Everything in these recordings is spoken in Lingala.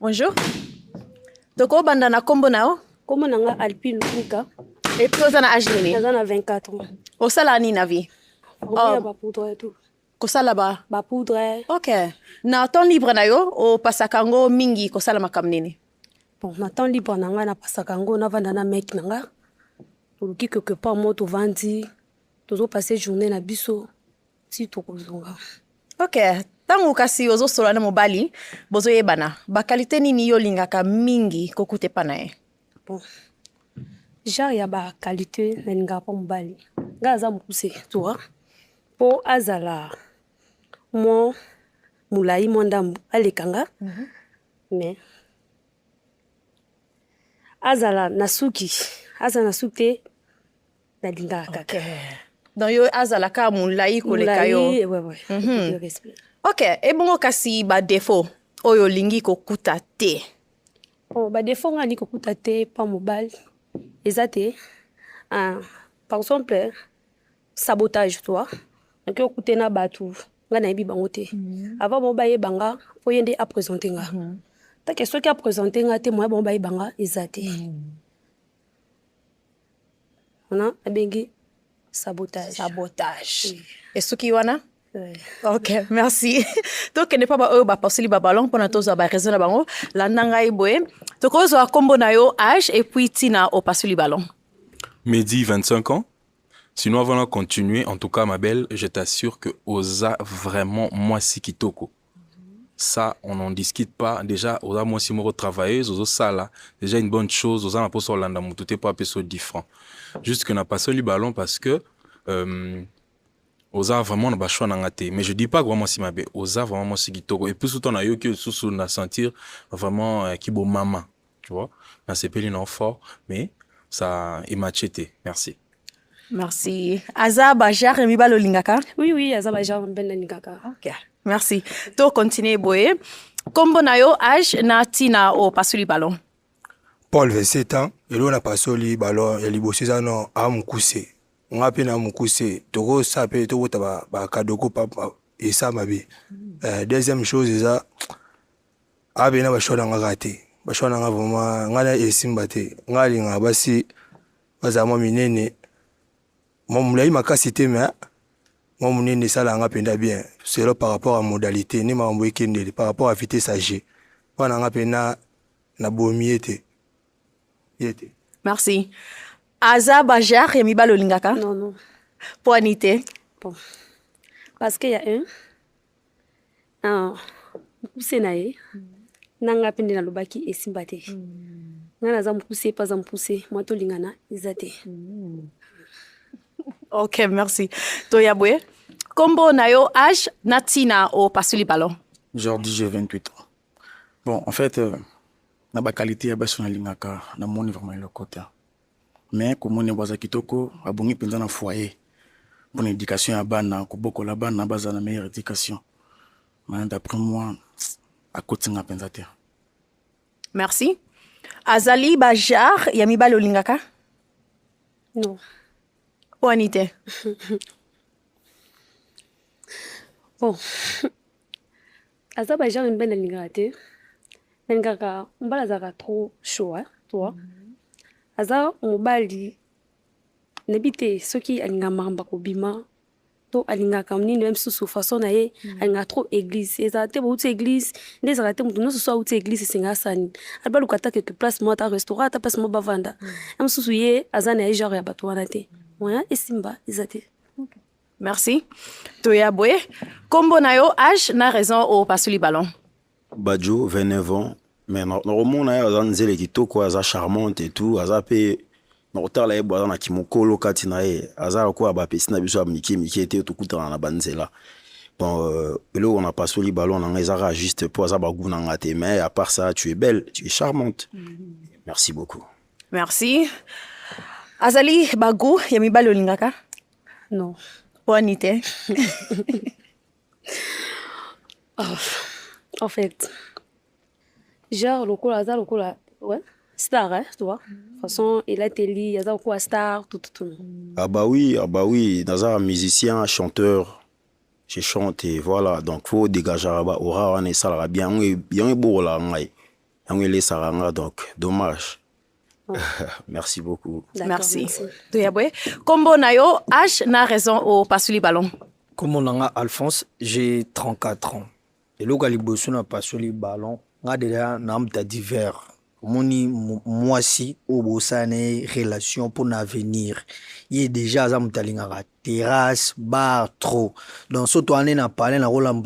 Bonjour. Toko banda na kombo nao? Kombo nanga Alpine Luka. Et puis oza na âge nini? Oza na 24 ans. Osala nini na vie? Oza ba poudre et tout. Kosala ba? Ba poudre. Ok. Na temps libre na yo o pasaka ngo mingi kosala makam nini? Bon, na temps libre nanga na pasaka ngo na vanda na mec nanga. Toluki quelque part mo to vandi. Tozo passer journée na biso. Si to kozonga. Ok. Tangu kasi ozo sola na mobali, bozo yebana. Ba qualité nini yo lingaka mingi kokute pa na ye? Bon. Genre ya ba qualité na lingaka pa mobali. Nga aza mokuse, tu vois. Po azala mo mulai mo ndambu alekanga. Mais azala nasuki. Azala nasuki na lingaka. Ok. Donc yo azala ka mulai koleka yo. Ouais. Ok, et bongo kasi ba défaut oyo lingi kokuta te. Oh, ba défaut nga ni kokuta te pa mobile. Ezate. Par exemple, sabotage toi. Donc yo kute na batu nga na yebi bango te. Avant mo baye banga, fo yende a présenter nga. Ta question qui a présenté nga te mo ba baye banga ezate. On a abengi sabotage. Sabotage. Et ce qui wana? Ouais. Ok, merci. Donc, n'est pas ba passer ba ballon pendant tous ba raison na bango. La nanga iboé. Donc, on a combo na yo âge et puis tina au passer le ballon. Mehdi, 25 ans. Sinon, avant de continuer, en tout cas, ma belle, je t'assure que Oza vraiment moi si kitoko. Ça, on n'en discute pas. Déjà, Oza moi si moro travailleuse, Oza ça là, déjà une bonne chose. Oza n'a pas sur l'anda tout est pas peso différent. Juste que n'a pas le ballon parce que Oza vraiment n'a pas choix n'angaté. Mais je dis pas vraiment si ma belle, Oza vraiment moi si kitoko. Et puis surtout on a eu que sous na sentir vraiment qui beau maman, tu vois. Dans ces pays non fort, mais ça est machete. Merci. Merci. Aza Bajar et Mibalo Lingaka? Oui, Aza Bajar ben lingaka. Ok, merci. To continuer boye. Kombo na yo âge na tina o pasuli ballon. Paul 27 ans, et là on a passé le ballon, il y a libosé non à Mukuse. On a peine à Mukuse, Togo sapé, Togo taba, ba kadoko papa, et ça ma vie. Deuxième chose, c'est ça, ah ben na choix d'anga raté. Ba choix d'anga vraiment, ngala esimbate, ngali nga basi, bazama minene. Mon moulay m'a cassité, mais mon moulay ça l'a penda bien. C'est là par rapport à modalité, ni m'a envoyé par rapport à vitesse âgée. On a pena na bomiete. Merci. Aza Bajar et Mibalo Lingaka? Non. Poinité. Bon. Parce qu'il y a Senae, nanga pende na lobaki esimbate. Nana za mpuse pas za mpuse, moi to lingana izate. Ok, merci. Toyabwe. Kombo na yo âge natina o pasuli ballon. Jordi, j'ai 28 ans. Bon, en fait, na ba qualité ya baso na lingaka na moni vraiment le côté. Mais comme on est baza kitoko, abongi penza na foyer. Pour l'éducation ya bana, ko boko la bana baza na meilleure éducation. Mais d'après moi, à côté nga penza te. Merci. Azali Bajar ya Mibalo Lingaka? Non. Poinité. Bon. Aza Bajar une belle lingate. Lingaka, mbala zaka trop chaud, hein, toi. Aza mobali nebite soki alinga mamba ko bima to alinga kamni même sous façon na ye alinga trop église eza te bo église ndeza ka te mutu no so out église singa sani alba lukata quelque place mo ta restaurant ta place mo bavanda am susu ye aza na genre ya bato wana te moya esimba ezate. Merci. Toyabwe. Kombo na yo âge na raison au pasuli ballon. Badjo, 29 ans. Mais normalement, il y a des kitoko, il charmante et tout. Il y a des gens qui ont des kimokolo, il y a des gens qui ont des gens bon, là, on a passé le ballon, on a juste pour ça, mais à part ça, tu es belle, tu es charmante. Merci beaucoup. Merci. Azali Bagou, yami balo lingaka? Non. Poinité. En fait, genre, ouais, star, hein, tu vois. De toute façon, il a été lié, il y a quoi star, tout. Ah bah oui, dans un musicien, chanteur, je chante et voilà. Donc, faut dégager là-bas, aura, on est ça là, bien, beau là, yango elesaka nga donc dommage. Merci beaucoup. D'accord, Merci. Toya boye. Kombo na yo, âge na raison au pasuli ballon. Comme on a Alphonse, j'ai 34 ans. Et là, quand je suis passé le ballon, j'ai déjà un divers. Moi si au bosane relation pour l'avenir. Il est déjà à la terrasse, bar, trop. Donc, surtout, on a parlé dans le rôle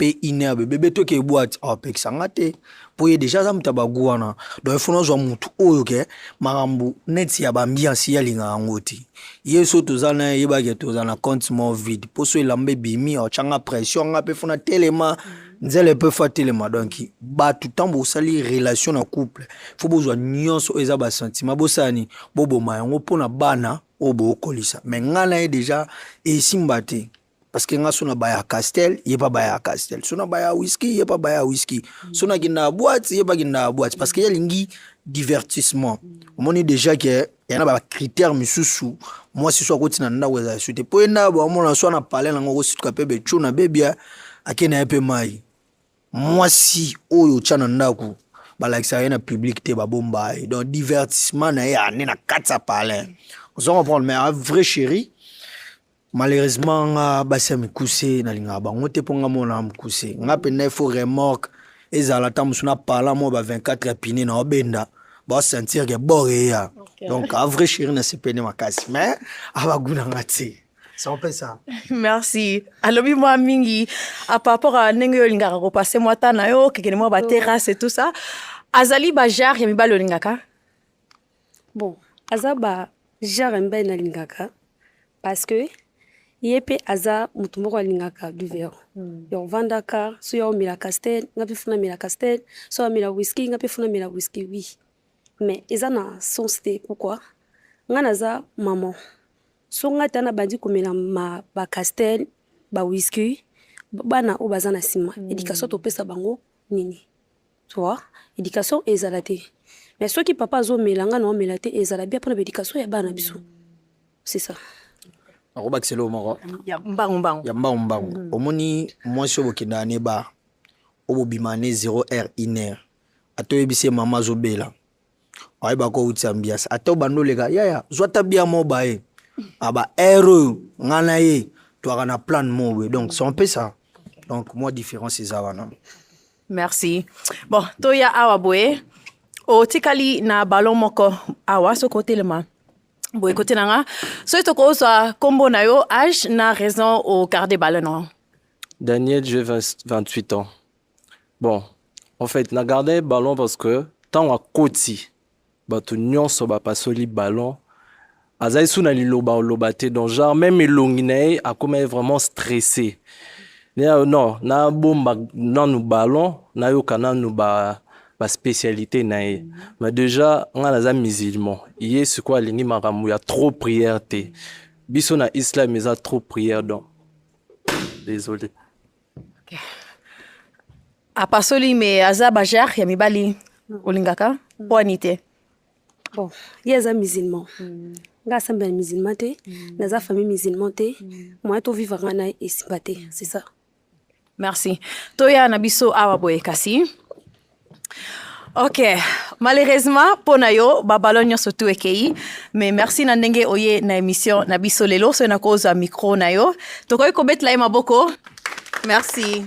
pe iner bébé to ke boîte apek sangate pour déjà ça mutabagwana donc il faut nous mutu oyo ke marambu net ya ambiance ya linga ngoti yeso tozana yeba ke tozana compte mon vide pour so lambe bimi o changa pression nga pe fona telema nzele pe fa telema donc ba tout temps bo sali relation na couple faut besoin nyonso eza ba sentiment bosani bobo mayango pona bana obo kolisa mais ngana déjà et simbate. Parce que nga sona baya castel, yé pas baya castel. Sona baya whisky, yé pas baya whisky. Sona ginda boîte, yé pas ginda boîte. Parce que y a lingi divertissement. On est déjà que y en a pas critères misusu. Moi si soit côté na weza suite. Po enda ba on a soit na parler na ngo situ kapebe chuna bebia akena epe mai. Moi si oyo chana ndaku ba like ça na public te ba bomba. Donc divertissement na ya na katsa parler. On s'en reprend mais un vrai chéri. Malheureusement nga basi mikuse na linga bango te ponga mona mkuse nga pena il faut remorque ezala tamu suna parla mo ba 24 pine na obenda ba sentir que boreya donc a vrai chéri na sepene makasi mais abaguna ngati c'est un peu ça. Merci. Alobi moi mingi à par rapport à nenge yo lingaka ko passer moi ta na yo kekene moi ba terrasse et tout ça azali ba jar ya mibalo lingaka Bon, azaba jar mbe na lingaka parce que yepe aza mutu moko alingaka du verre. Yo vandaka so yo mila castel, ngapi funa mila castel, so mila whisky, ngapi funa mila whisky oui. Mais eza na sens te pourquoi? Nga naza maman. So nga tana bandi komela ma ba castel, ba whisky, bana o bazana sima. Éducation to pesa bango nini. Tu vois? Éducation ezala te. Mais ceux qui papa zo melanga no mela te ezala bien pour l'éducation ya bana biso. C'est ça. Aroba kselo moko ya mbangu ya mbangu omoni moi so bokenda ne ba obo bimane 0 1 atoyebise mama zobela ay ba ko utsambia ato bandoleka ya zwata bia moba e aba ero ngana ye to kana plan mobe donc c'est un peu ça donc moi différence c'est ça wana. Merci. Bon toya awa boye o tikali na ballon moko awa so côté le ma. Bon, écoutez, so itoko so combo na yo âge na raison au garder ballon. Daniel, j'ai 28 ans. Bon, en fait, na gardé ballon parce que tant à côté, bato nyonso ba pasoli ballon. Azai suna li lobate donc genre même elongine a comme vraiment stressé. Non, na bomba na nous ballon, na yo kana nous ba spécialité nae. Mais déjà on a les musulmans hier c'est quoi lingi maramu ya trop prière te biso na islam ils a trop prière donc désolé. Okay. A pasoli me azaba jar ya mibali olingaka poanité. Bon, yeza musulman. Nga samba musulman te, naza famille musulman te, moi to vivre ngana esibate, c'est ça. Merci. Toya na biso awa boye kasi. Ok, malheureusement, pour nayo, babalonyo surtout ekei, mais merci na ndenge oye na émission na biso lelo, so na cause micro nayo. Tokoy kobet la maboko. Merci.